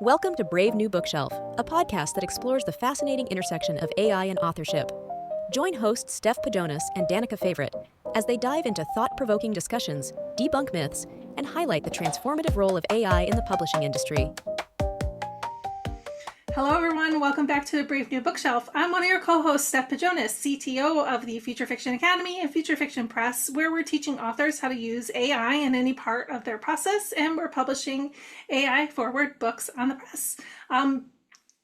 Welcome to Brave New Bookshelf, a podcast that explores the fascinating intersection of AI and authorship. Join hosts Steph Pajonas and Danica Favorite as they dive into thought-provoking discussions, debunk myths, and highlight the transformative role of AI in the publishing industry. Hello, everyone. Welcome back to Brave New Bookshelf. I'm one of your co-hosts, Steph Pajonas, CTO of the Future Fiction Academy and Future Fiction Press, where we're teaching authors how to use AI in any part of their process, and we're publishing AI-forward books on the press.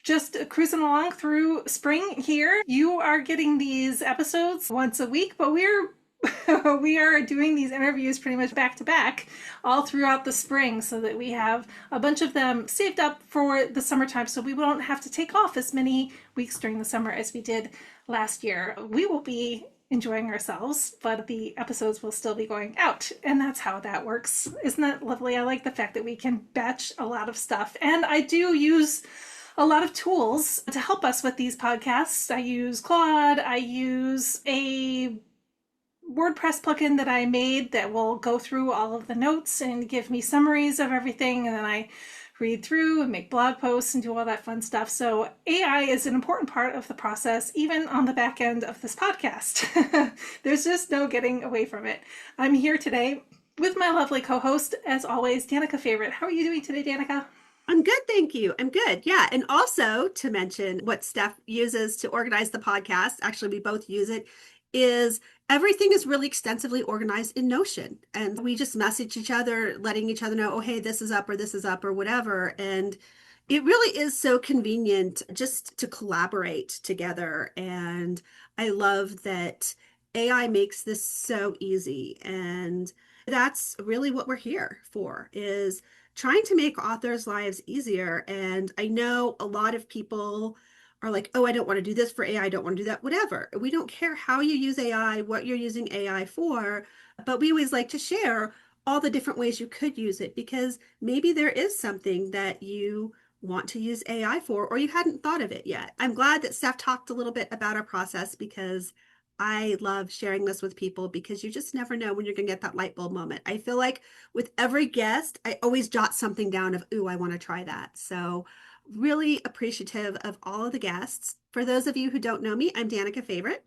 Just cruising along through spring here. You are getting these episodes once a week, but we are doing these interviews pretty much back to back all throughout the spring so that we have a bunch of them saved up for the summertime so we won't have to take off as many weeks during the summer as we did last year. We will be enjoying ourselves, but the episodes will still be going out, and that's how that works. Isn't that lovely? I like the fact that we can batch a lot of stuff, and I do use a lot of tools to help us with these podcasts. I use Claude, I use a WordPress plugin that I made that will go through all of the notes and give me summaries of everything, and then I read through and make blog posts and do all that fun stuff. So AI is an important part of the process, even on the back end of this podcast. There's just no getting away from it. I'm here today with my lovely co-host, as always, Danica Favorite. How are you doing today, Danica? I'm good, thank you. I'm good. Yeah. And also to mention what Steph uses to organize the podcast, actually, we both use it, is everything is really extensively organized in Notion. And we just message each other, letting each other know, oh, hey, this is up or whatever. And it really is so convenient just to collaborate together. And I love that AI makes this so easy. And that's really what we're here for, is trying to make authors' lives easier. And I know a lot of people are like, oh, I don't want to do this for AI. I don't want to do that, whatever. We don't care how you use AI, what you're using AI for, but we always like to share all the different ways you could use it, because maybe there is something that you want to use AI for, or you hadn't thought of it yet. I'm glad that Steph talked a little bit about our process, because I love sharing this with people, because you just never know when you're going to get that light bulb moment. I feel like with every guest, I always jot something down of, ooh, I want to try that. So really appreciative of all of the guests. For those of you who don't know me, I'm Danica Favorite.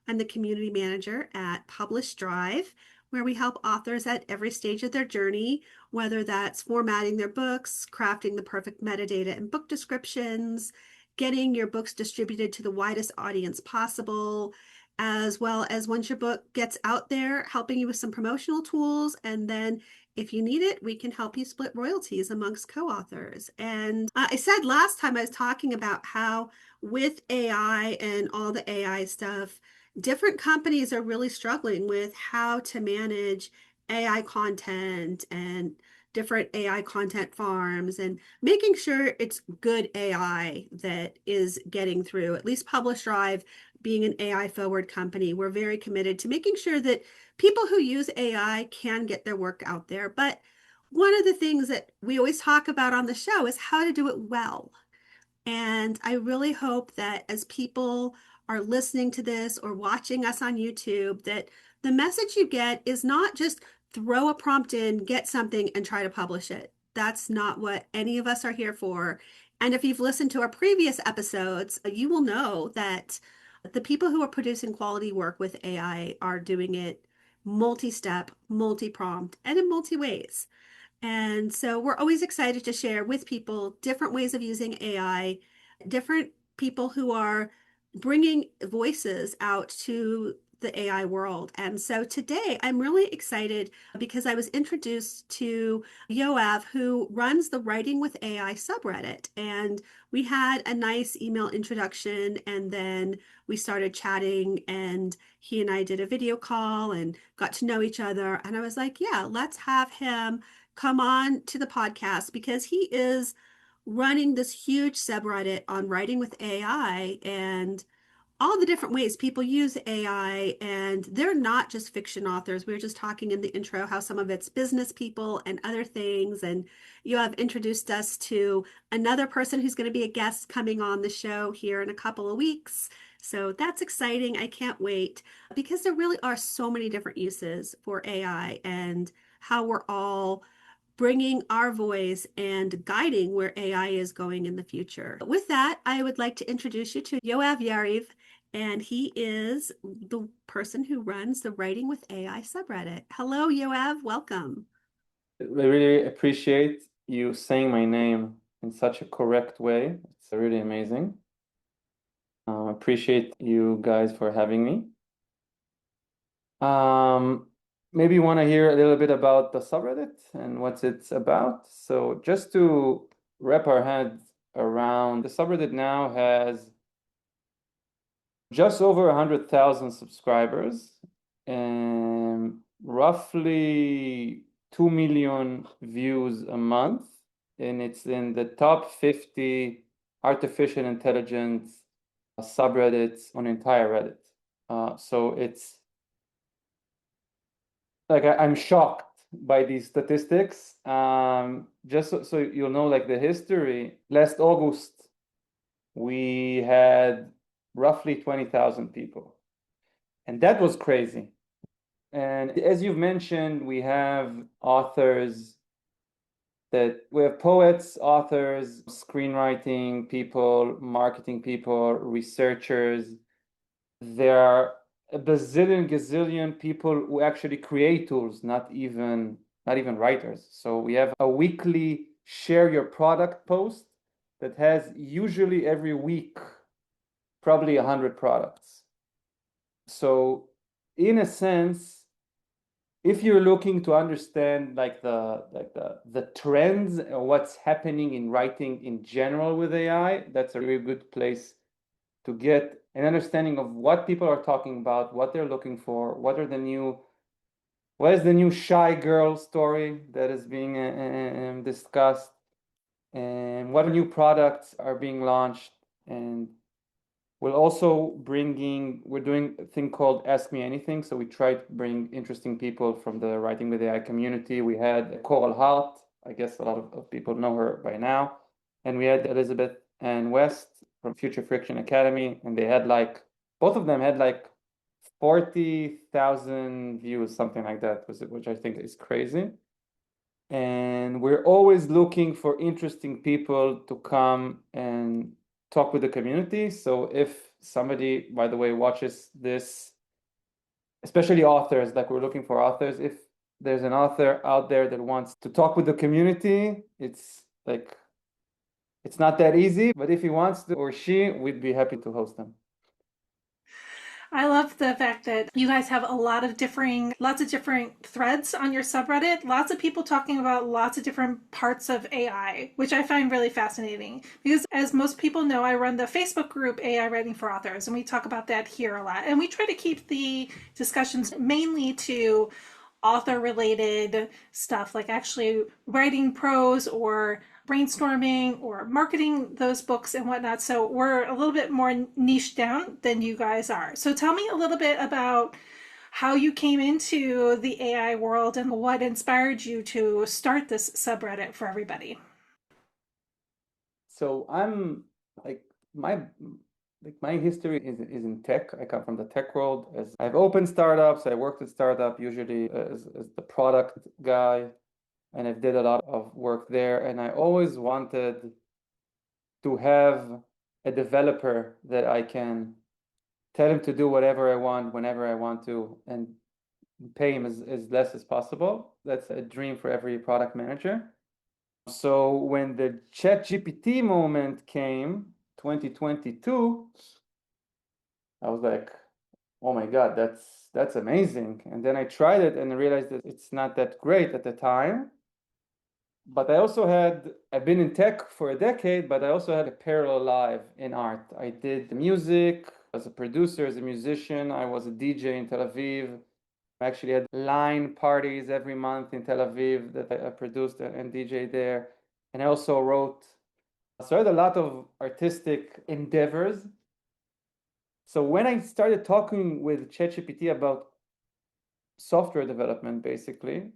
I'm the community manager at Publish Drive, where we help authors at every stage of their journey, whether that's formatting their books, crafting the perfect metadata and book descriptions, getting your books distributed to the widest audience possible, as well as once your book gets out there, helping you with some promotional tools. And then if you need it, we can help you split royalties amongst co-authors. And I said last time I was talking about how with AI and all the AI stuff, different companies are really struggling with how to manage AI content and different AI content farms, and making sure it's good AI that is getting through. At least Publish Drive, being an AI forward company, we're very committed to making sure that people who use AI can get their work out there. But one of the things that we always talk about on the show is how to do it well. And I really hope that as people are listening to this or watching us on YouTube, that the message you get is not just throw a prompt in, get something, and try to publish it. That's not what any of us are here for. And if you've listened to our previous episodes, you will know that the people who are producing quality work with AI are doing it multi-step, multi-prompt, and in multi-ways. And so we're always excited to share with people different ways of using AI, different people who are bringing voices out to the AI world. And so today I'm really excited because I was introduced to Yoav, who runs the Writing with AI subreddit. And we had a nice email introduction, and then we started chatting, and he and I did a video call and got to know each other. And I was like, yeah, let's have him come on to the podcast, because he is running this huge subreddit on Writing with AI and all the different ways people use AI. And they're not just fiction authors. We were just talking in the intro how some of it's business people and other things. And you have introduced us to another person who's going to be a guest coming on the show here in a couple of weeks. So that's exciting. I can't wait, because there really are so many different uses for AI, and how we're all bringing our voice and guiding where AI is going in the future. With that, I would like to introduce you to Yoav Yariv, and he is the person who runs the Writing with AI subreddit. Hello, Yoav. Welcome. I really appreciate you saying my name in such a correct way. It's really amazing. Appreciate you guys for having me. Maybe you want to hear a little bit about the subreddit and what it's about. So just to wrap our heads around, the subreddit now has just over 100,000 subscribers and roughly 2 million views a month, and it's in the top 50 artificial intelligence subreddits on entire Reddit. So it's like I'm shocked by these statistics. Just so you'll know, like the history, last August, we had roughly 20,000 people. And that was crazy. And as you've mentioned, we have authors we have poets, authors, screenwriting people, marketing people, researchers. There are a bazillion, gazillion people who actually create tools, not even writers. So we have a weekly share your product post that has usually every week probably 100 products. So in a sense, if you're looking to understand like the trends or what's happening in writing in general with AI, that's a really good place to get an understanding of what people are talking about, what they're looking for, what is the new shy girl story that is being discussed, and what new products are being launched. And we're doing a thing called Ask Me Anything. So we try to bring interesting people from the Writing with AI community. We had Coral Hart. I guess a lot of people know her by now. And we had Elizabeth and West from Future Fiction Academy. And both of them had like 40,000 views, something like that, which I think is crazy. And we're always looking for interesting people to come and talk with the community. So if somebody, by the way, watches this, especially authors, like we're looking for authors, if there's an author out there that wants to talk with the community, it's not that easy, but if he wants to, or she, we'd be happy to host them. I love the fact that you guys have lots of different threads on your subreddit, lots of people talking about lots of different parts of AI, which I find really fascinating. Because as most people know, I run the Facebook group AI Writing for Authors, and we talk about that here a lot. And we try to keep the discussions mainly to author-related stuff, like actually writing prose or brainstorming or marketing those books and whatnot. So we're a little bit more niche down than you guys are. So tell me a little bit about how you came into the AI world and what inspired you to start this subreddit for everybody. So I'm like my history is in tech. I come from the tech world. As I've opened startups, I worked at startup usually as the product guy. And I've did a lot of work there. And I always wanted to have a developer that I can tell him to do whatever I want, whenever I want to, and pay him as less as possible. That's a dream for every product manager. So when the ChatGPT moment came, 2022, I was like, oh my God, that's amazing. And then I tried it and I realized that it's not that great at the time. But I've been in tech for a decade, but I also had a parallel life in art. I did music as a producer, as a musician. I was a DJ in Tel Aviv. I actually had line parties every month in Tel Aviv that I produced and DJ there. And I also wrote. So I had a lot of artistic endeavors. So when I started talking with ChatGPT about software development, basically,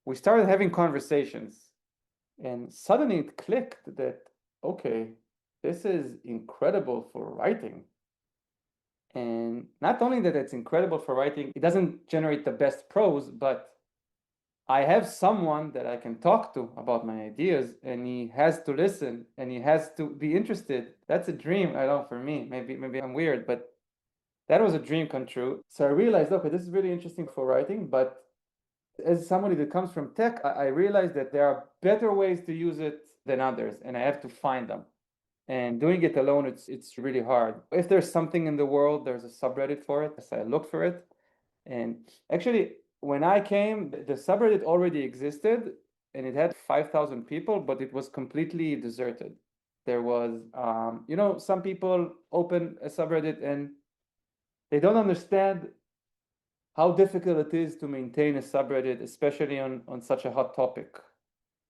we started having conversations, and suddenly it clicked that, okay, this is incredible for writing. And not only that it's incredible for writing, it doesn't generate the best prose, but I have someone that I can talk to about my ideas, and he has to listen and he has to be interested. That's a dream. I don't know, for me, maybe I'm weird, but that was a dream come true. So I realized, okay, this is really interesting for writing, but as somebody that comes from tech, I realized that there are better ways to use it than others, and I have to find them. And doing it alone, it's really hard. If there's something in the world, there's a subreddit for it. So I looked for it. And actually, when I came, the subreddit already existed and it had 5,000 people, but it was completely deserted. There was, some people open a subreddit and they don't understand how difficult it is to maintain a subreddit, especially on such a hot topic.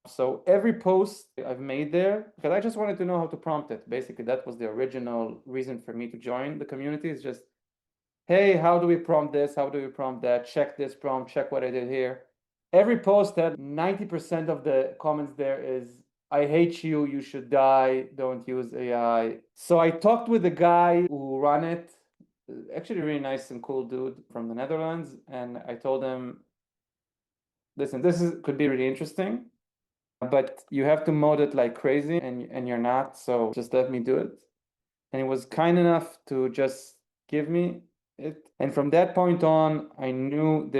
So every post I've made there, because I just wanted to know how to prompt it. Basically, that was the original reason for me to join the community, is just, hey, how do we prompt this? How do we prompt that? Check this prompt, check what I did here. Every post had 90% of the comments there is, I hate you, you should die, don't use AI. So I talked with the guy who ran it, actually a really nice and cool dude from the Netherlands, and I told him, listen, could be really interesting, but you have to mode it like crazy, and you're not, so just let me do it. And he was kind enough to just give me it. And from that point on, I knew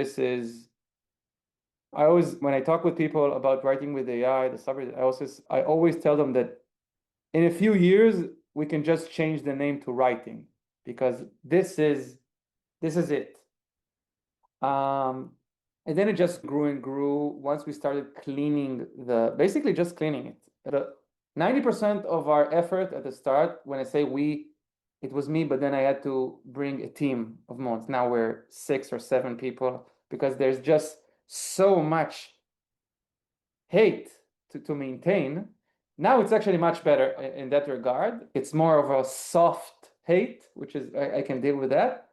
I always, when I talk with people about writing with AI, the subreddit, I always tell them that in a few years, we can just change the name to writing, because this is it. And then it just grew and grew once we started basically just cleaning it. 90% of our effort at the start, when I say we, it was me, but then I had to bring a team of mods. Now we're 6 or 7 people, because there's just so much hate to maintain. Now it's actually much better in that regard. It's more of a soft hate, which is, I can deal with that.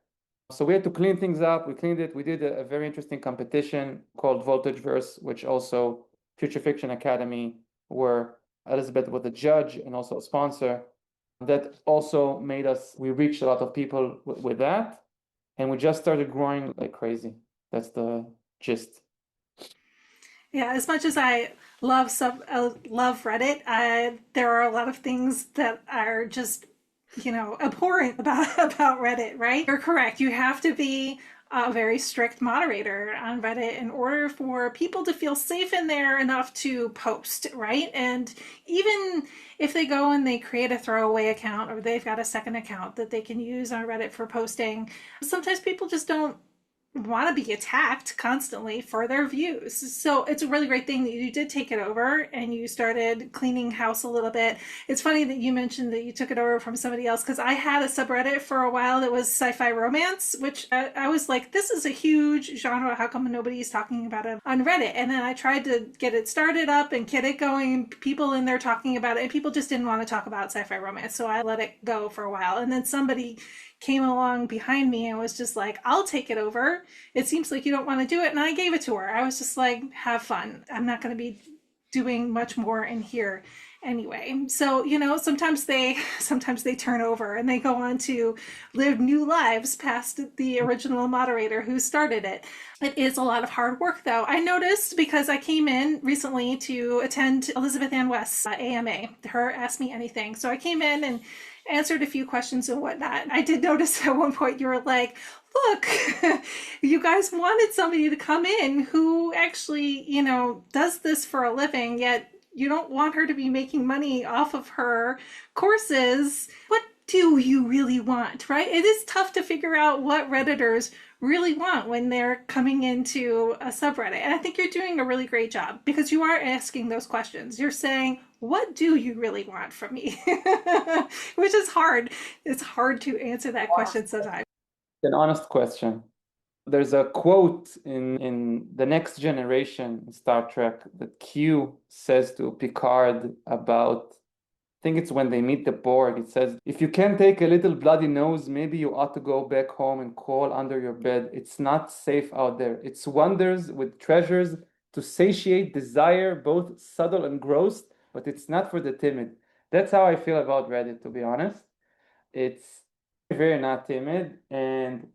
So we had to clean things up. We cleaned it. We did a very interesting competition called Voltageverse, which also Future Fiction Academy, where Elizabeth was a judge and also a sponsor. That also made we reached a lot of people with that. And we just started growing like crazy. That's the gist. Yeah, as much as I love Reddit, there are a lot of things that are just, abhorrent about Reddit, right? You're correct. You have to be a very strict moderator on Reddit in order for people to feel safe in there enough to post, right? And even if they go and they create a throwaway account, or they've got a second account that they can use on Reddit for posting, sometimes people just don't want to be attacked constantly for their views. So it's a really great thing that you did take it over and you started cleaning house a little bit. It's funny that you mentioned that you took it over from somebody else, because I had a subreddit for a while that was sci-fi romance, which I was like, this is a huge genre. How come nobody's talking about it on Reddit? And then I tried to get it started up and get it going, people in there talking about it, and people just didn't want to talk about sci-fi romance. So I let it go for a while. And then somebody came along behind me and was just like, I'll take it over. It seems like you don't want to do it. And I gave it to her. I was just like, have fun. I'm not going to be doing much more in here anyway. So, sometimes they turn over and they go on to live new lives past the original moderator who started it. It is a lot of hard work, though. I noticed, because I came in recently to attend Elizabeth Ann West's AMA, her Ask Me Anything. So I came in and answered a few questions and whatnot. I did notice at one point you were like, look, you guys wanted somebody to come in who actually, does this for a living, yet you don't want her to be making money off of her courses. What do you really want, right? It is tough to figure out what Redditors really want when they're coming into a subreddit. And I think you're doing a really great job, because you are asking those questions. You're saying, what do you really want from me? Which is hard. It's hard to answer that question sometimes. An honest question. There's a quote in The Next Generation Star Trek that Q says to Picard about, I think it's when they meet the Borg. It says, if you can take a little bloody nose, maybe you ought to go back home and crawl under your bed. It's not safe out there. It's wonders with treasures to satiate desire, both subtle and gross, but it's not for the timid. That's how I feel about Reddit, to be honest. It's very not timid. And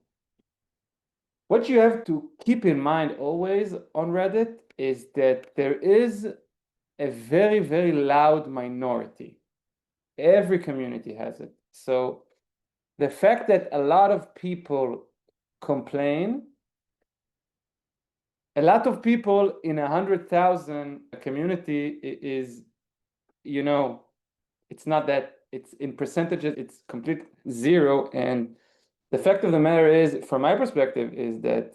what you have to keep in mind always on Reddit is that there is a very, very loud minority. Every community has it. So the fact that a lot of people complain, a lot of people in 100,000 community is, it's not that, it's in percentages, it's complete zero. And the fact of the matter is, from my perspective, is that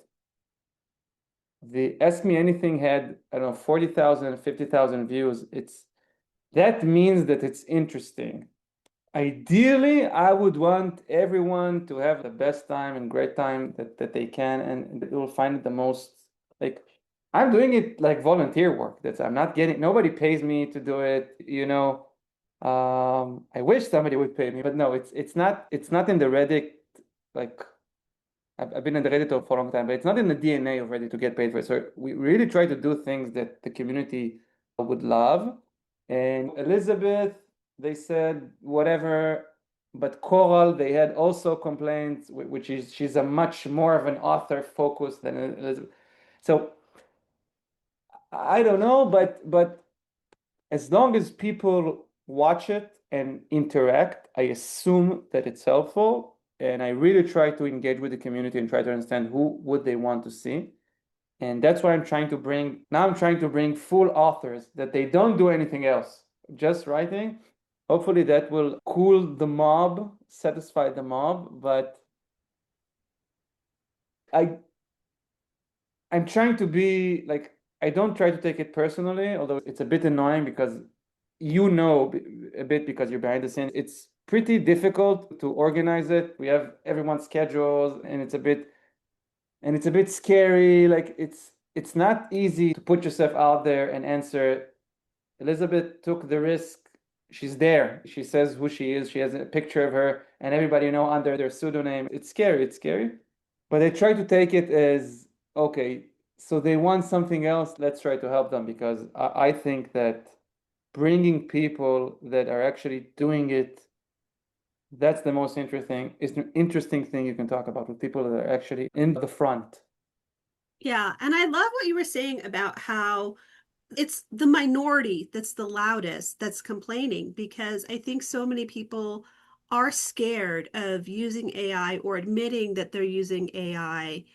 the Ask Me Anything had, I don't know, 40,000, 50,000 views. That means that it's interesting. Ideally, I would want everyone to have the best time and great time that they can, and they will find it the most, like, I'm doing it like volunteer work. I'm not getting, nobody pays me to do it, I wish somebody would pay me, but no, it's not in the Reddit, like, I've been in the Reddit for a long time, but it's not in the DNA of Reddit to get paid for it. So we really try to do things that the community would love. And Elizabeth, they said whatever, but Coral, they had also complaints, which is she's a much more of an author focus than Elizabeth. So I don't know, but as long as people watch it and interact, I assume that it's helpful. And I really try to engage with the community and try to understand who would they want to see. And that's why I'm trying to bring full authors that they don't do anything else, just writing. Hopefully that will cool the mob, satisfy the mob. But I'm trying to be like, I don't try to take it personally, although it's a bit annoying because a bit because you're behind the scenes. It's pretty difficult to organize it. We have everyone's schedules, and it's a bit scary. Like it's not easy to put yourself out there and answer. Elizabeth took the risk. She's there. She says who she is. She has a picture of her, and everybody under their pseudonym. It's scary. But I try to take it as, okay, so they want something else. Let's try to help them, because I think that bringing people that are actually doing it, that's the most interesting thing you can talk about, with people that are actually in the front. Yeah. And I love what you were saying about how it's the minority that's the loudest that's complaining, because I think so many people are scared of using AI or admitting that they're using AI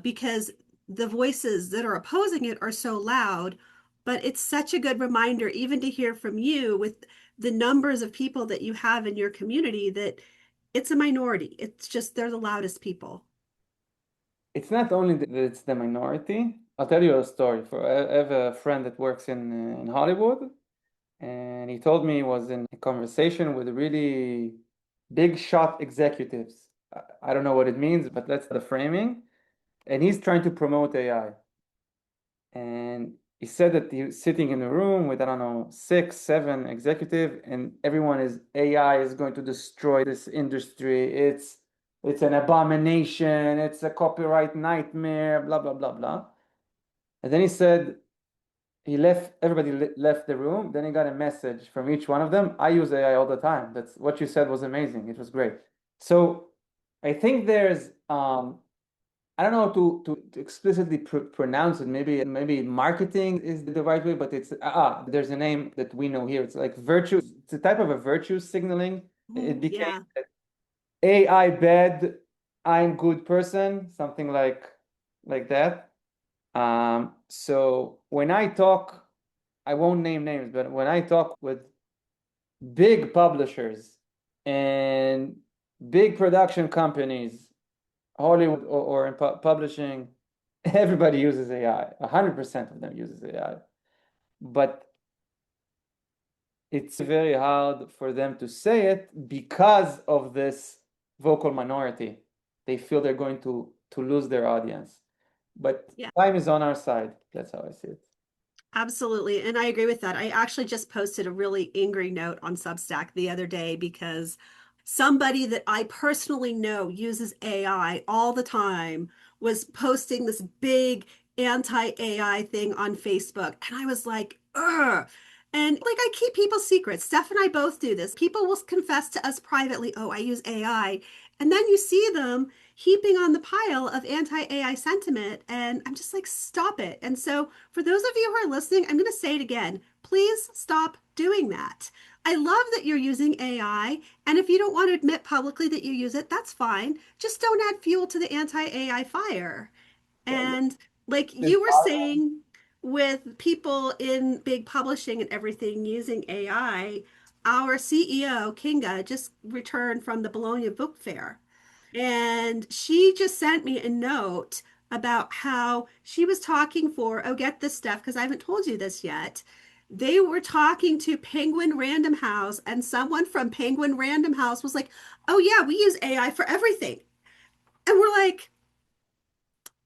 because the voices that are opposing it are so loud. But it's such a good reminder, even to hear from you with the numbers of people that you have in your community, that it's a minority. It's just they're the loudest people. It's not only that it's the minority. I'll tell you a story. I have a friend that works in Hollywood, and he told me he was in a conversation with really big shot executives. I don't know what it means, but that's the framing. And he's trying to promote AI. And he said that he was sitting in a room with, I don't know, 6, 7 executive, and everyone is, AI is going to destroy this industry. It's an abomination. It's a copyright nightmare, blah, blah, blah, blah. And then he said, everybody left the room. Then he got a message from each one of them. I use AI all the time. That's what you said was amazing. It was great. So I think there's, I don't know to explicitly pronounce it. Maybe marketing is the right way, but there's a name that we know here. It's like virtue. It's a type of a virtue signaling. It became AI bad, I'm good person, something like that. So when I talk, I won't name names, but when I talk with big publishers and big production companies, Hollywood or in publishing, everybody uses AI. 100% of them uses AI. But it's very hard for them to say it because of this vocal minority. They feel they're going to lose their audience. But time is on our side. That's how I see it. Absolutely. And I agree with that. I actually just posted a really angry note on Substack the other day because somebody that I personally know uses AI all the time was posting this big anti-AI thing on Facebook. And I was like, ugh. And like, I keep people's secrets. Steph and I both do this. People will confess to us privately, oh, I use AI. And then you see them heaping on the pile of anti-AI sentiment. And I'm just like, stop it. And so for those of you who are listening, I'm going to say it again. Please stop doing that. I love that you're using AI. And if you don't want to admit publicly that you use it, that's fine. Just don't add fuel to the anti-AI fire. And like you were saying, with people in big publishing and everything using AI, our CEO, Kinga, just returned from the Bologna Book Fair. And she just sent me a note about how she was talking for, oh, get this stuff, because I haven't told you this yet. They were talking to Penguin Random House, and someone from Penguin Random House was like, oh, yeah, we use AI for everything. And we're like,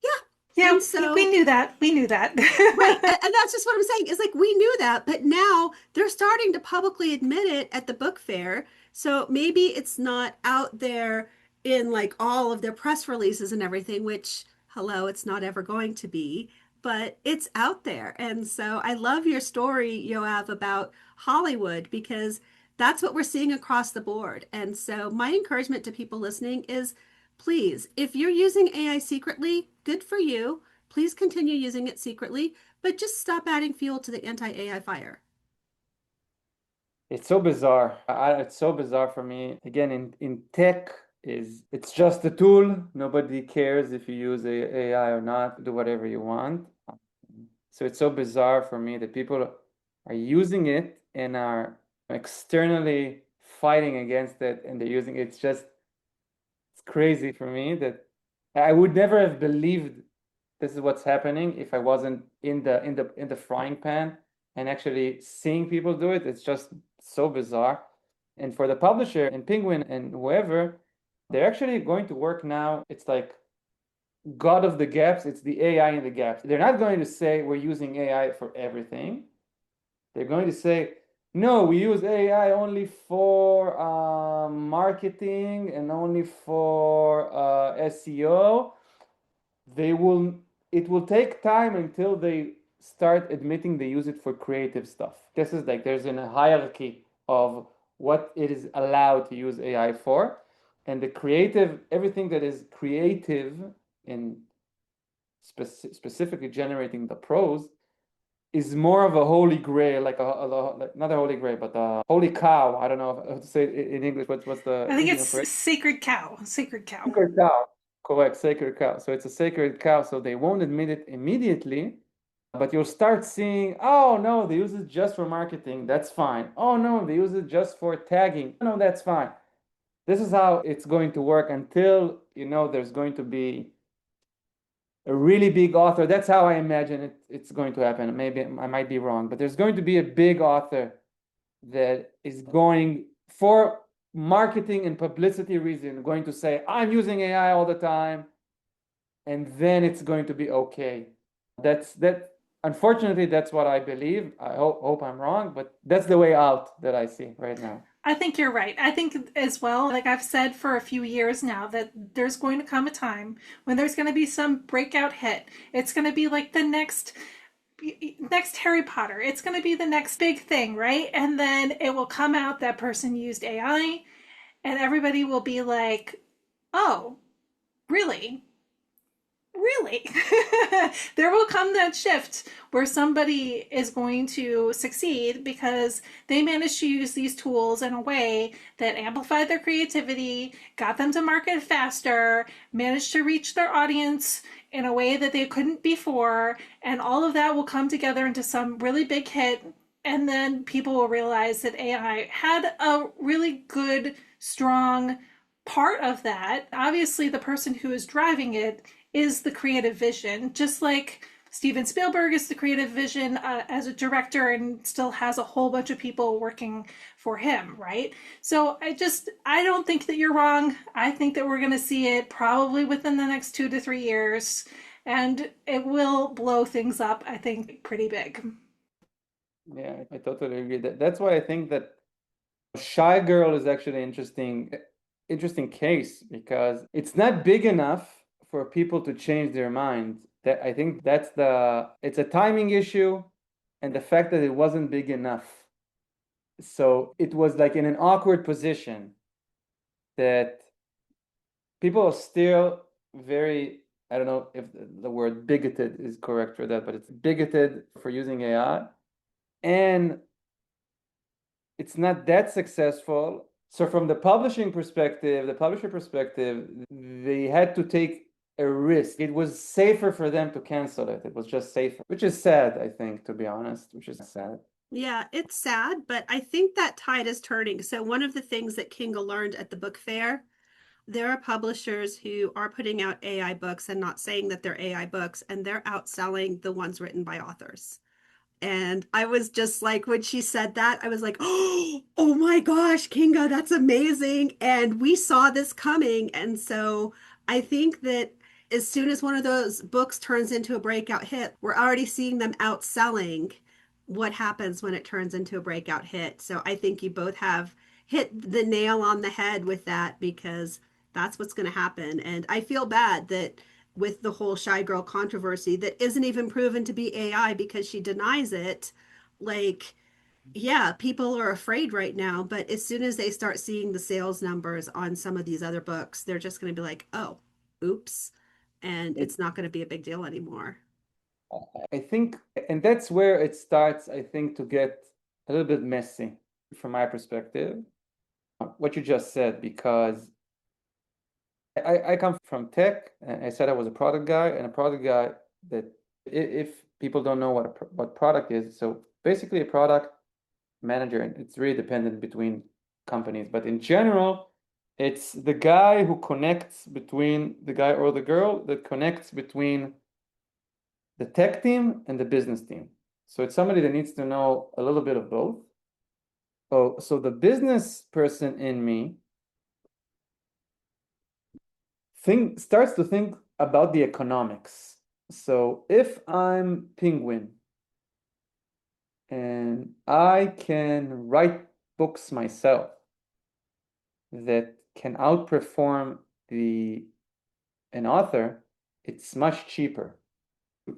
yeah. Yeah, And we so knew that. We knew that. right. And that's just what I'm saying. Is like we knew that, but now they're starting to publicly admit it at the book fair. So maybe it's not out there in like all of their press releases and everything, which, hello, it's not ever going to be, but it's out there. And so I love your story, Yoav, about Hollywood, because that's what we're seeing across the board. And so my encouragement to people listening is please, if you're using AI secretly, good for you. Please continue using it secretly, but just stop adding fuel to the anti-AI fire. It's so bizarre. It's so bizarre for me. Again, in tech, it's just a tool. Nobody cares if you use AI or not. Do whatever you want. So it's so bizarre for me that people are using it and are externally fighting against it, and they're using it. It's crazy for me that I would never have believed this is what's happening if I wasn't in the frying pan and actually seeing people do it. It's just so bizarre. And for the publisher and Penguin and whoever, they're actually going to work now. It's like God of the gaps. It's the AI in the gaps. They're not going to say we're using AI for everything. They're going to say, no, we use AI only for marketing and only for SEO. It will take time until they start admitting they use it for creative stuff. This is like there's a hierarchy of what it is allowed to use AI for. And the creative, everything that is creative in specifically generating the prose is more of a holy grail, like like not a holy grail, but a holy cow. I don't know how to say it in English. What's the I think Indian it's phrase? sacred cow. Sacred cow. Sacred cow. Correct, sacred cow. So it's a sacred cow. So they won't admit it immediately, but you'll start seeing, oh no, they use it just for marketing. That's fine. Oh no, they use it just for tagging. No, that's fine. This is how it's going to work until, there's going to be a really big author. That's how I imagine it's going to happen. Maybe I might be wrong, but there's going to be a big author that is going for marketing and publicity reason, going to say, I'm using AI all the time, and then it's going to be okay. Unfortunately, that's what I believe. I hope I'm wrong, but that's the way out that I see right now. I think you're right. I think as well, like I've said for a few years now, that there's going to come a time when there's going to be some breakout hit. It's going to be like the next Harry Potter. It's going to be the next big thing, right? And then it will come out that person used AI, and everybody will be like, oh, really? Really? There will come that shift where somebody is going to succeed because they managed to use these tools in a way that amplified their creativity, got them to market faster, managed to reach their audience in a way that they couldn't before, and all of that will come together into some really big hit. And then people will realize that AI had a really good, strong part of that. Obviously, the person who is driving it is the creative vision, just like Steven Spielberg is the creative vision as a director and still has a whole bunch of people working for him, right? So I don't think that you're wrong. I think that we're going to see it probably within the next 2 to 3 years, and it will blow things up, I think, pretty big. Yeah, I totally agree. That's why I think that Shy Girl is actually interesting case, because it's not big enough for people to change their mind. That I think it's a timing issue, and the fact that it wasn't big enough. So it was like in an awkward position that people are still very, I don't know if the word bigoted is correct for that, but it's bigoted for using AI. And it's not that successful. So from the publisher perspective, they had to take a risk. It was safer for them to cancel it. It was just safer, which is sad, I think, to be honest, which is sad. Yeah, it's sad, but I think that tide is turning. So one of the things that Kinga learned at the book fair, there are publishers who are putting out AI books and not saying that they're AI books, and they're outselling the ones written by authors. And I was just like, when she said that, I was like, oh my gosh, Kinga, that's amazing. And we saw this coming. And so I think that as soon as one of those books turns into a breakout hit, we're already seeing them outselling what happens when it turns into a breakout hit. So I think you both have hit the nail on the head with that, because that's what's going to happen. And I feel bad that with the whole Shy Girl controversy that isn't even proven to be AI because she denies it. Like, yeah, people are afraid right now, but as soon as they start seeing the sales numbers on some of these other books, they're just going to be like, oh, oops. And it's not going to be a big deal anymore. I think, and that's where it starts, I think, to get a little bit messy from my perspective, what you just said, because I come from tech, and I said I was a product guy, and a product guy that if people don't know what product is, so basically a product manager, and it's really dependent between companies, but in general, it's the guy who connects between the guy or the girl that connects between the tech team and the business team. So it's somebody that needs to know a little bit of both. So the business person in me starts to think about the economics. So if I'm Penguin and I can write books myself that can outperform an author, it's much cheaper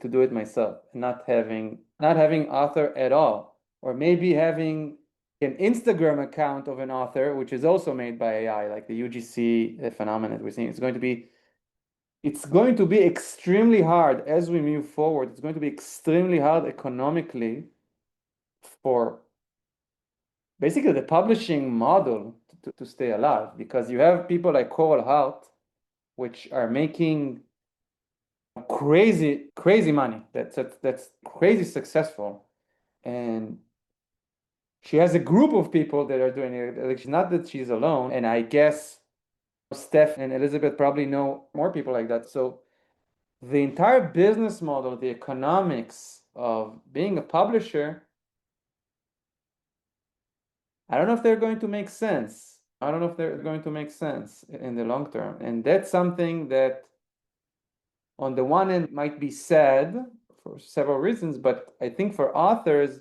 to do it myself and not having author at all, or maybe having an Instagram account of an author, which is also made by AI, like the UGC phenomenon that we're seeing. It's going to be extremely hard as we move forward. It's going to be extremely hard economically for basically the publishing model to stay alive, because you have people like Coral Hout, which are making crazy money. That's crazy successful, and she has a group of people that are doing it. Like, not that she's alone, and I guess Steph and Elizabeth probably know more people like that. So the entire business model, the economics of being a publisher, I don't know if they're going to make sense. I don't know if they're going to make sense in the long term. And that's something that on the one end might be sad for several reasons, but I think for authors,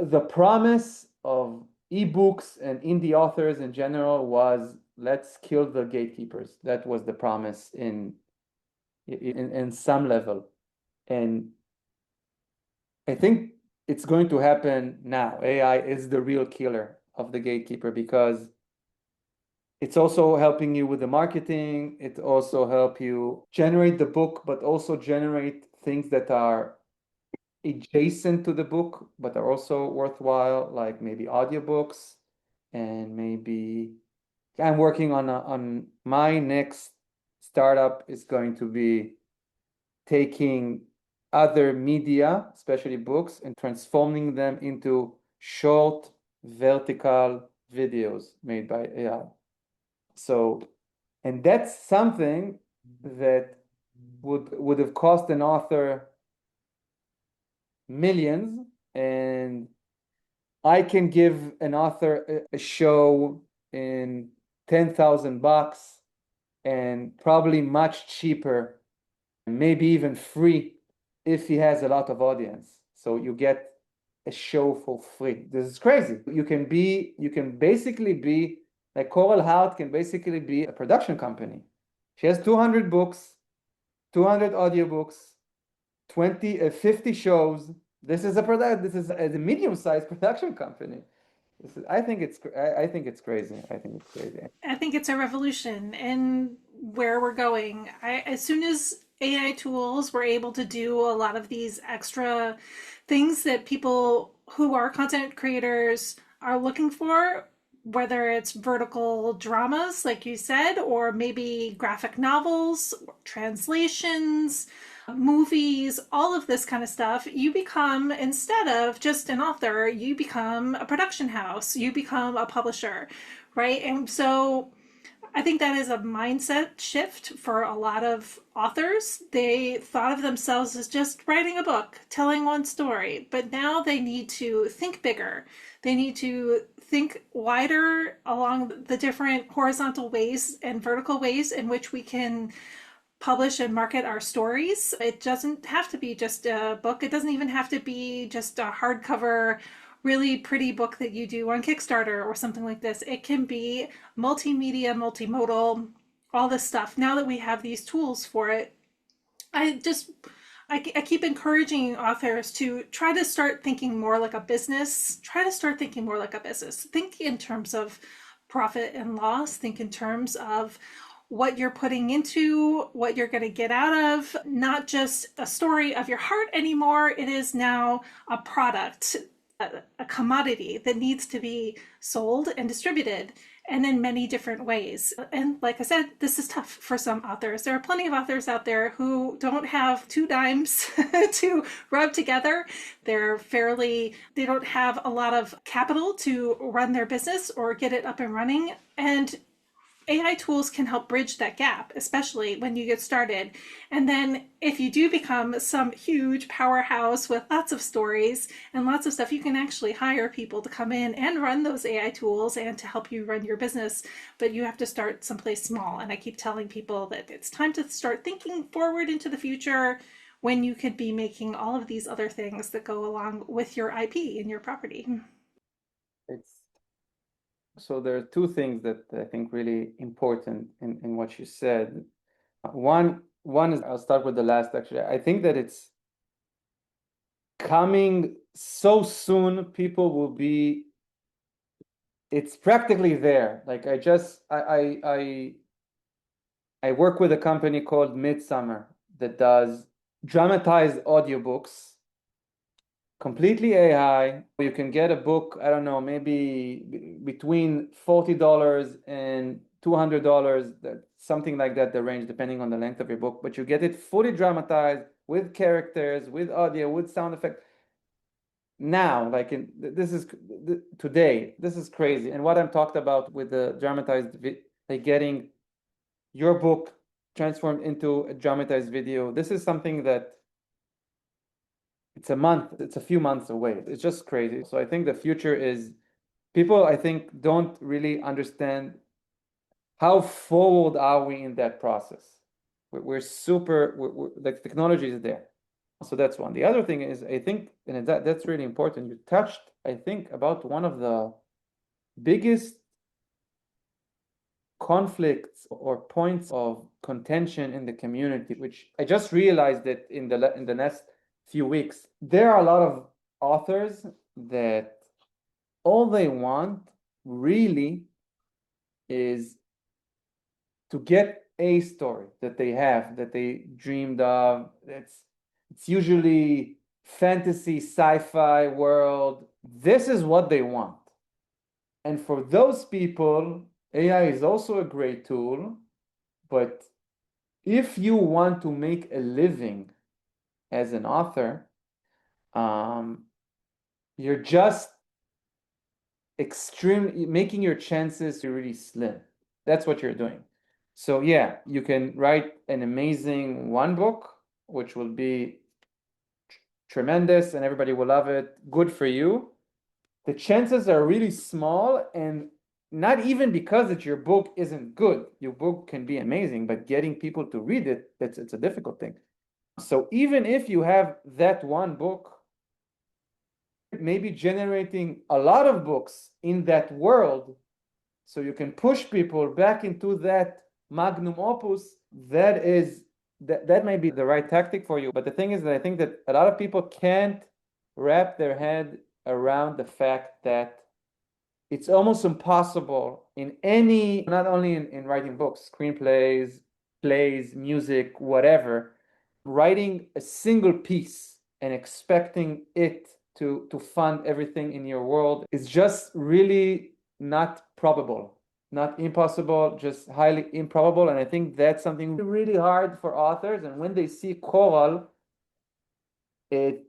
the promise of ebooks and indie authors in general was, let's kill the gatekeepers. That was the promise in some level. And I think it's going to happen now. AI is the real killer of the gatekeeper, because it's also helping you with the marketing. It also help you generate the book, but also generate things that are adjacent to the book, but are also worthwhile, like maybe audiobooks, and maybe I'm working on my next startup is going to be taking other media, especially books, and transforming them into short vertical videos made by AI. So, and that's something that would have cost an author millions, and I can give an author a show in $10,000 and probably much cheaper, maybe even free, if he has a lot of audience. So you get a show for free. This is crazy. You can basically be like Coral Hout can basically be a production company. She has 200 books, 200 audiobooks, 50 shows. This is a medium-sized production company. I think it's crazy. I think it's crazy. I think it's a revolution in where we're going. As soon as AI tools were able to do a lot of these extra things that people who are content creators are looking for, whether it's vertical dramas, like you said, or maybe graphic novels, translations, movies, all of this kind of stuff, you become, instead of just an author, you become a production house, you become a publisher, right? And so I think that is a mindset shift for a lot of authors. They thought of themselves as just writing a book, telling one story, but now they need to think bigger. They need to think wider along the different horizontal ways and vertical ways in which we can publish and market our stories. It doesn't have to be just a book. It doesn't even have to be just a hardcover, really pretty book that you do on Kickstarter or something like this. It can be multimedia, multimodal, all this stuff. Now that we have these tools for it, I keep encouraging authors to try to start thinking more like a business. Try to start thinking more like a business. Think in terms of profit and loss. Think in terms of what you're putting into, what you're going to get out of, not just a story of your heart anymore. It is now a product, a commodity that needs to be sold and distributed, and in many different ways. And like I said, this is tough for some authors. There are plenty of authors out there who don't have two dimes to rub together. They don't have a lot of capital to run their business or get it up and running. And AI tools can help bridge that gap, especially when you get started. And then if you do become some huge powerhouse with lots of stories and lots of stuff, you can actually hire people to come in and run those AI tools and to help you run your business. But you have to start someplace small. And I keep telling people that it's time to start thinking forward into the future when you could be making all of these other things that go along with your IP and your property. So there are two things that I think really important in what you said. One is, I'll start with the last actually. I think that it's coming so soon, it's practically there. Like I work with a company called Midsummer that does dramatized audiobooks, completely AI. You can get a book, I don't know, maybe between $40 and $200, something like that, the range, depending on the length of your book. But you get it fully dramatized with characters, with audio, with sound effects. Now, today, this is crazy. And what I'm talked about with the dramatized, like getting your book transformed into a dramatized video, this is something that it's a few months away. It's just crazy. So I think the future is, people, I think, don't really understand how forward are we in that process. We're like, technology is there. So that's one. The other thing is, I think, and that's really important, you touched, I think, about one of the biggest conflicts or points of contention in the community, which I just realized that in the next few weeks, there are a lot of authors that all they want really is to get a story that they dreamed of. It's usually fantasy, sci-fi world. This is what they want. And for those people, AI is also a great tool, but if you want to make a living as an author, you're just making your chances really slim. That's what you're doing. So yeah, you can write an amazing one book, which will be tremendous and everybody will love it. Good for you. The chances are really small, and not even because that your book isn't good. Your book can be amazing, but getting people to read it, it's a difficult thing. So even if you have that one book, maybe generating a lot of books in that world, so you can push people back into that magnum opus, that may be the right tactic for you. But the thing is that I think that a lot of people can't wrap their head around the fact that it's almost impossible in any, not only in writing books, screenplays, plays, music, whatever, writing a single piece and expecting it to fund everything in your world is just really not probable. Not impossible, just highly improbable. And I think that's something really hard for authors. And when they see Coral, it,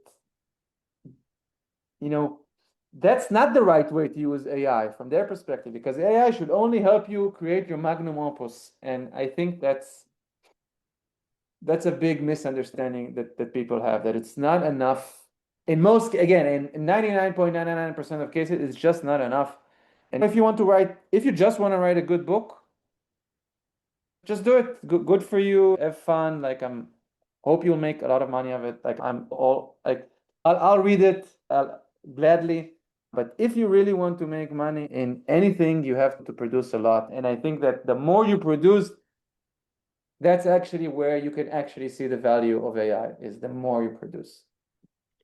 that's not the right way to use AI from their perspective, because AI should only help you create your magnum opus. And I think that's a big misunderstanding that people have, that it's not enough. In most, again, in 99.99% of cases, it's just not enough. And if you just want to write a good book, just do it. Good for you. Have fun. Like, hope you'll make a lot of money of it. Like, I'll read it gladly. But if you really want to make money in anything, you have to produce a lot. And I think that the more you produce, that's actually where you can actually see the value of AI, is the more you produce.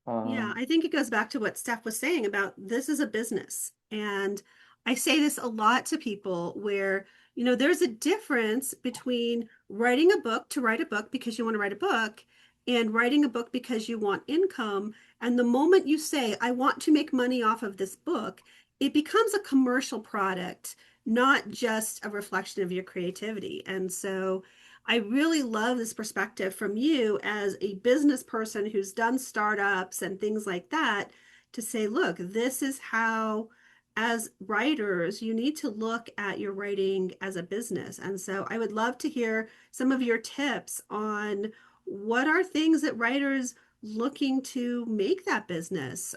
Yeah, I think it goes back to what Steph was saying about this is a business. And I say this a lot to people where, there's a difference between writing a book to write a book because you want to write a book and writing a book because you want income. And the moment you say, I want to make money off of this book, it becomes a commercial product, not just a reflection of your creativity. And so I really love this perspective from you as a business person who's done startups and things like that, to say, look, this is how, as writers, you need to look at your writing as a business. And so I would love to hear some of your tips on what are things that writers looking to make that business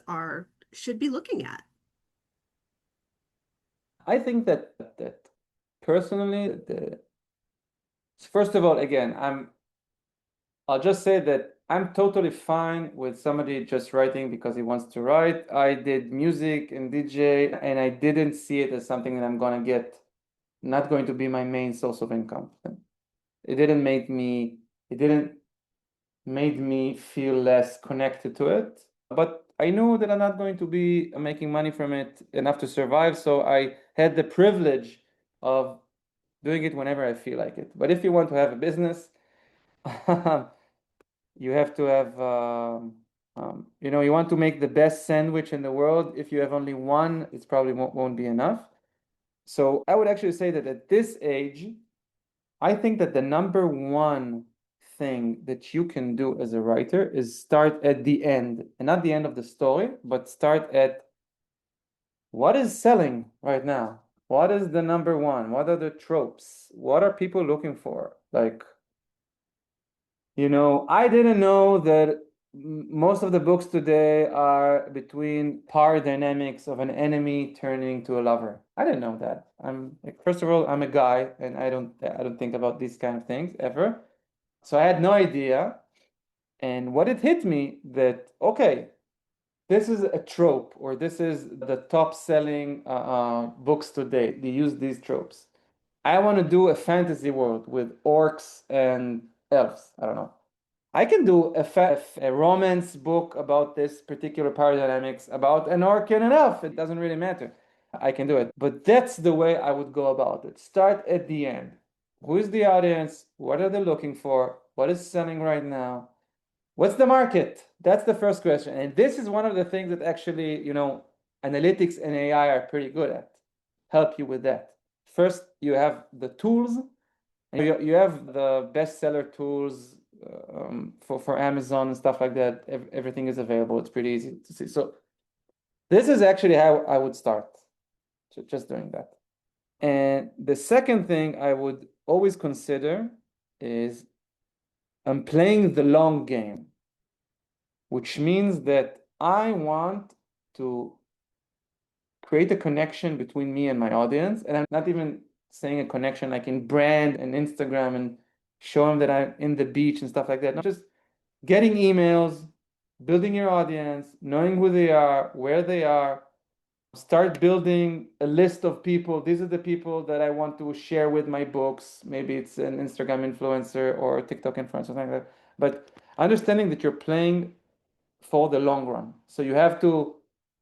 should be looking at. I think that personally, first of all, again, I'll just say that I'm totally fine with somebody just writing because he wants to write. I did music and DJ, and I didn't see it as something that I'm gonna get, not going to be my main source of income. It didn't make me feel less connected to it. But I knew that I'm not going to be making money from it enough to survive. So I had the privilege of doing it whenever I feel like it. But if you want to have a business, you have to have, you want to make the best sandwich in the world. If you have only one, it probably won't be enough. So I would actually say that at this age, I think that the number one thing that you can do as a writer is start at the end, and not the end of the story, but start at what is selling right now? What is the number one? What are the tropes? What are people looking for? Like, I didn't know that most of the books today are between power dynamics of an enemy turning to a lover. I didn't know that. First of all, I'm a guy, and I don't think about these kind of things ever. So I had no idea. And what it hit me that, okay, this is a trope, or this is the top selling books today. They use these tropes. I want to do a fantasy world with orcs and elves. I don't know. I can do a romance book about this particular power dynamics, about an orc and an elf. It doesn't really matter. I can do it. But that's the way I would go about it. Start at the end. Who is the audience? What are they looking for? What is selling right now? What's the market? That's the first question. And this is one of the things that actually, analytics and AI are pretty good at. Help you with that. First, you have the tools. And you have the bestseller tools for Amazon and stuff like that. Everything is available. It's pretty easy to see. So this is actually how I would start. Just doing that. And the second thing I would always consider is I'm playing the long game, which means that I want to create a connection between me and my audience. And I'm not even saying a connection like in brand and Instagram and show them that I'm in the beach and stuff like that. No, just getting emails, building your audience, knowing who they are, where they are. Start building a list of people. These are the people that I want to share with my books. Maybe it's an Instagram influencer or a TikTok influencer, something like that. But understanding that you're playing for the long run. So you have to,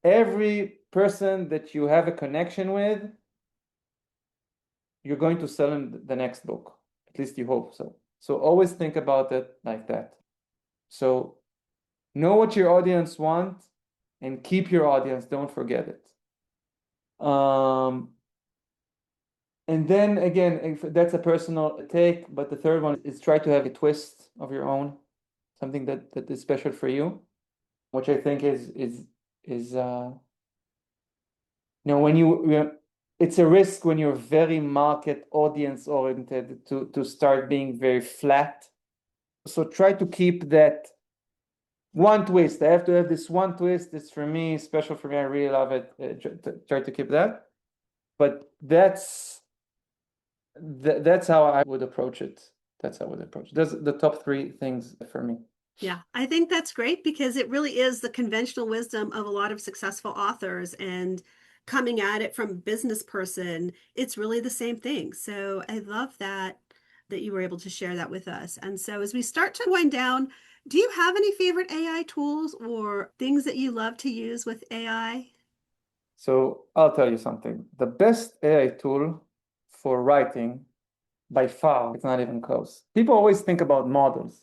every person that you have a connection with, you're going to sell him the next book. At least you hope so. So always think about it like that. So know what your audience wants and keep your audience. Don't forget it. And then again, if that's a personal take, but the third one is try to have a twist of your own, something that is special for you, which I think is when it's a risk when you're very market audience oriented to start being very flat. So try to keep that one twist. I have to have this one twist. It's for me, special for me. I really love it. Try to keep that. But that's how I would approach it. That's how I would approach it. Those are the top 3 things for me. Yeah, I think that's great because it really is the conventional wisdom of a lot of successful authors, and coming at it from a business person, it's really the same thing. So I love that you were able to share that with us. And so as we start to wind down, do you have any favorite AI tools or things that you love to use with AI? So I'll tell you something. The best AI tool for writing, by far, it's not even close. People always think about models.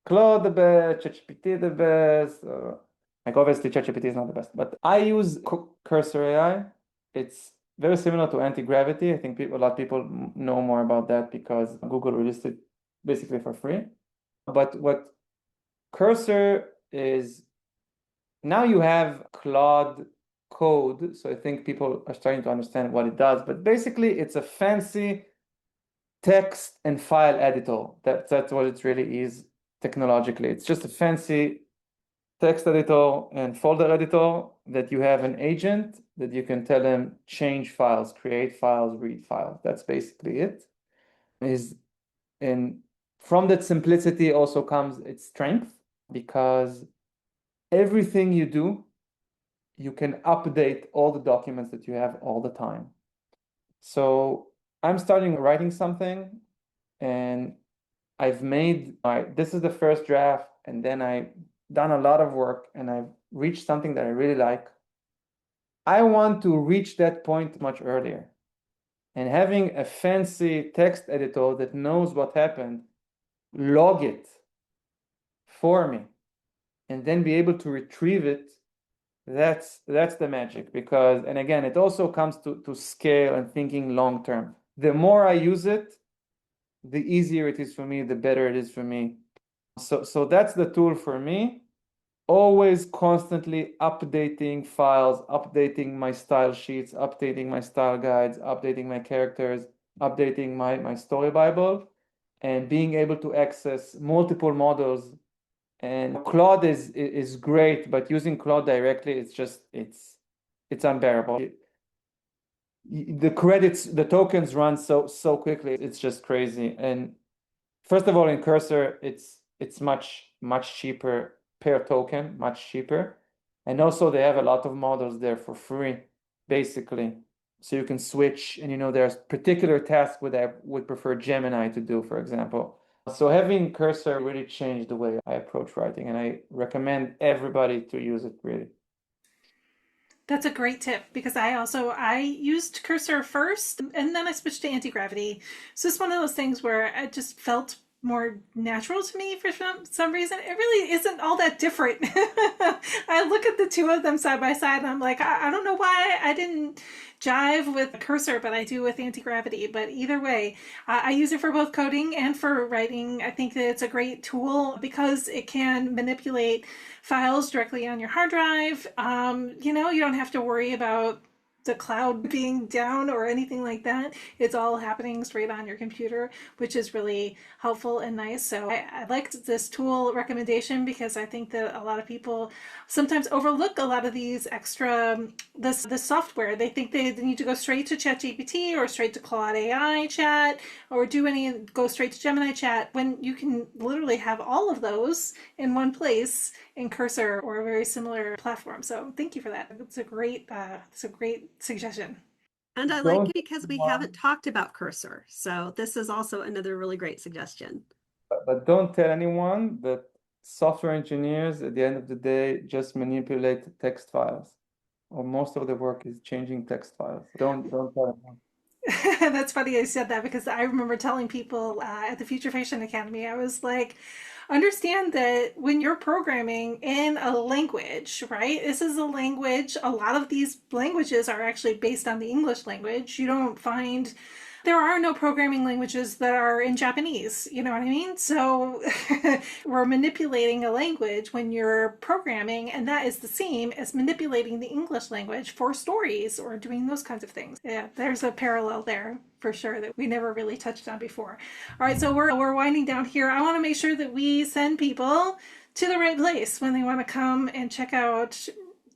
Claude the best, ChatGPT the best. Like obviously ChatGPT is not the best, but I use Cursor AI. It's very similar to anti-gravity. I think a lot of people know more about that because Google released it basically for free. But what Cursor is, now you have Claude Code, so I think people are starting to understand what it does. But basically, it's a fancy text and file editor. That's what it really is technologically. It's just a fancy text editor and folder editor that you have an agent that you can tell them change files, create files, read files. That's basically it. And from that simplicity also comes its strength, because everything you do, you can update all the documents that you have all the time. So I'm starting writing something, and I've made this is the first draft, and then I've done a lot of work and I've reached something that I really like. I want to reach that point much earlier. And having a fancy text editor that knows what happened, log it for me, and then be able to retrieve it, that's the magic. Because, and again, it also comes to scale and thinking long term. The more I use it, the easier it is for me, the better it is for me. So that's the tool for me. Always constantly updating files, updating my style sheets, updating my style guides, updating my characters, updating my story Bible, and being able to access multiple models. And Claude is great, but using Claude directly, it's unbearable. The tokens run so quickly, it's just crazy. And first of all, in Cursor, it's much cheaper per token, much cheaper. And also they have a lot of models there for free, basically. So you can switch, and there's particular tasks I would prefer Gemini to do, for example. So having Cursor really changed the way I approach writing, and I recommend everybody to use it, really. That's a great tip, because I used Cursor first and then I switched to anti-gravity. So it's one of those things where it just felt more natural to me for some reason. It really isn't all that different. I look at the two of them side by side and I'm like, I don't know why I didn't jive with Cursor, but I do with anti-gravity. But either way, I use it for both coding and for writing. I think that it's a great tool because it can manipulate files directly on your hard drive. You don't have to worry about the cloud being down or anything like that. It's all happening straight on your computer, which is really helpful and nice. So I liked this tool recommendation because I think that a lot of people sometimes overlook a lot of these extra, this software. They think they need to go straight to ChatGPT or straight to Claude AI chat or go straight to Gemini chat, when you can literally have all of those in one place in Cursor or a very similar platform. So thank you for that. It's a great suggestion. And I like it because we haven't talked about Cursor. So this is also another really great suggestion. But don't tell anyone that software engineers, at the end of the day, just manipulate text files. or most of the work is changing text files. Don't tell them. That's funny you said that, because I remember telling people at the Future Fiction Academy, I was like, understand that when you're programming in a language, right? This is a language. A lot of these languages are actually based on the English language. You don't find, there are no programming languages that are in Japanese, you know what I mean? So we're manipulating a language when you're programming, and that is the same as manipulating the English language for stories or doing those kinds of things. Yeah, there's a parallel there for sure that we never really touched on before. All right, so we're winding down here. I want to make sure that we send people to the right place when they want to come and check out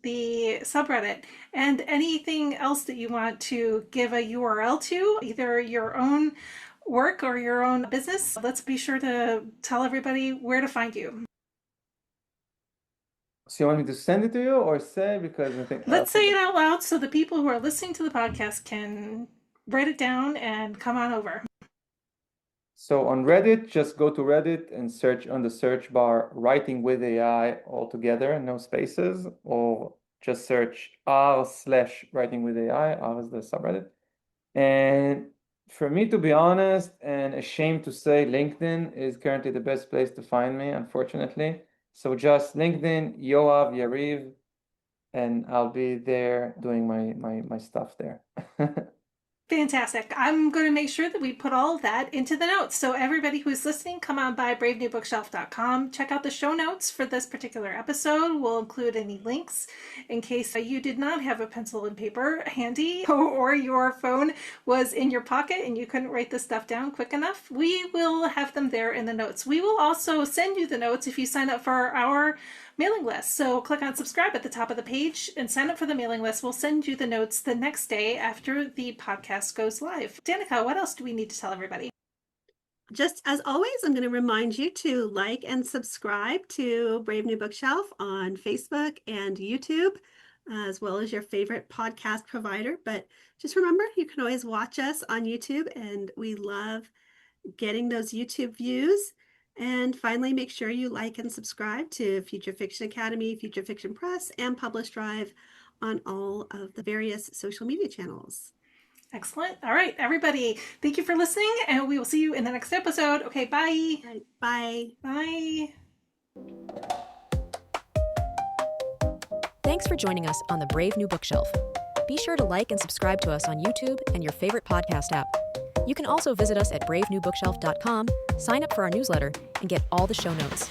the subreddit. And anything else that you want to give a URL to, either your own work or your own business, let's be sure to tell everybody where to find you. So you want me to send it to you or say, because I think Let's say it out loud so the people who are listening to the podcast can write it down and come on over. So on Reddit, just go to Reddit and search on the search bar Writing with AI all together, no spaces, or just search r/Writing with AI. R is the subreddit. And for me, to be honest, and ashamed to say, LinkedIn is currently the best place to find me, unfortunately. So just LinkedIn, Yoav Yariv, and I'll be there doing my stuff there. Fantastic. I'm going to make sure that we put all of that into the notes. So everybody who's listening, come on by bravenewbookshelf.com. Check out the show notes for this particular episode. We'll include any links in case you did not have a pencil and paper handy, or your phone was in your pocket and you couldn't write this stuff down quick enough. We will have them there in the notes. We will also send you the notes if you sign up for our mailing list. So click on subscribe at the top of the page and sign up for the mailing list. We'll send you the notes the next day after the podcast goes live. Danica, what else do we need to tell everybody? Just as always, I'm going to remind you to like and subscribe to Brave New Bookshelf on Facebook and YouTube, as well as your favorite podcast provider. But just remember, you can always watch us on YouTube, and we love getting those YouTube views. And finally, make sure you like and subscribe to Future Fiction Academy, Future Fiction Press, and Publish Drive on all of the various social media channels. Excellent. All right, everybody, thank you for listening, and we will see you in the next episode. Okay, bye. Right, bye. Bye. Thanks for joining us on the Brave New Bookshelf. Be sure to like and subscribe to us on YouTube and your favorite podcast app. You can also visit us at bravenewbookshelf.com, sign up for our newsletter, and get all the show notes.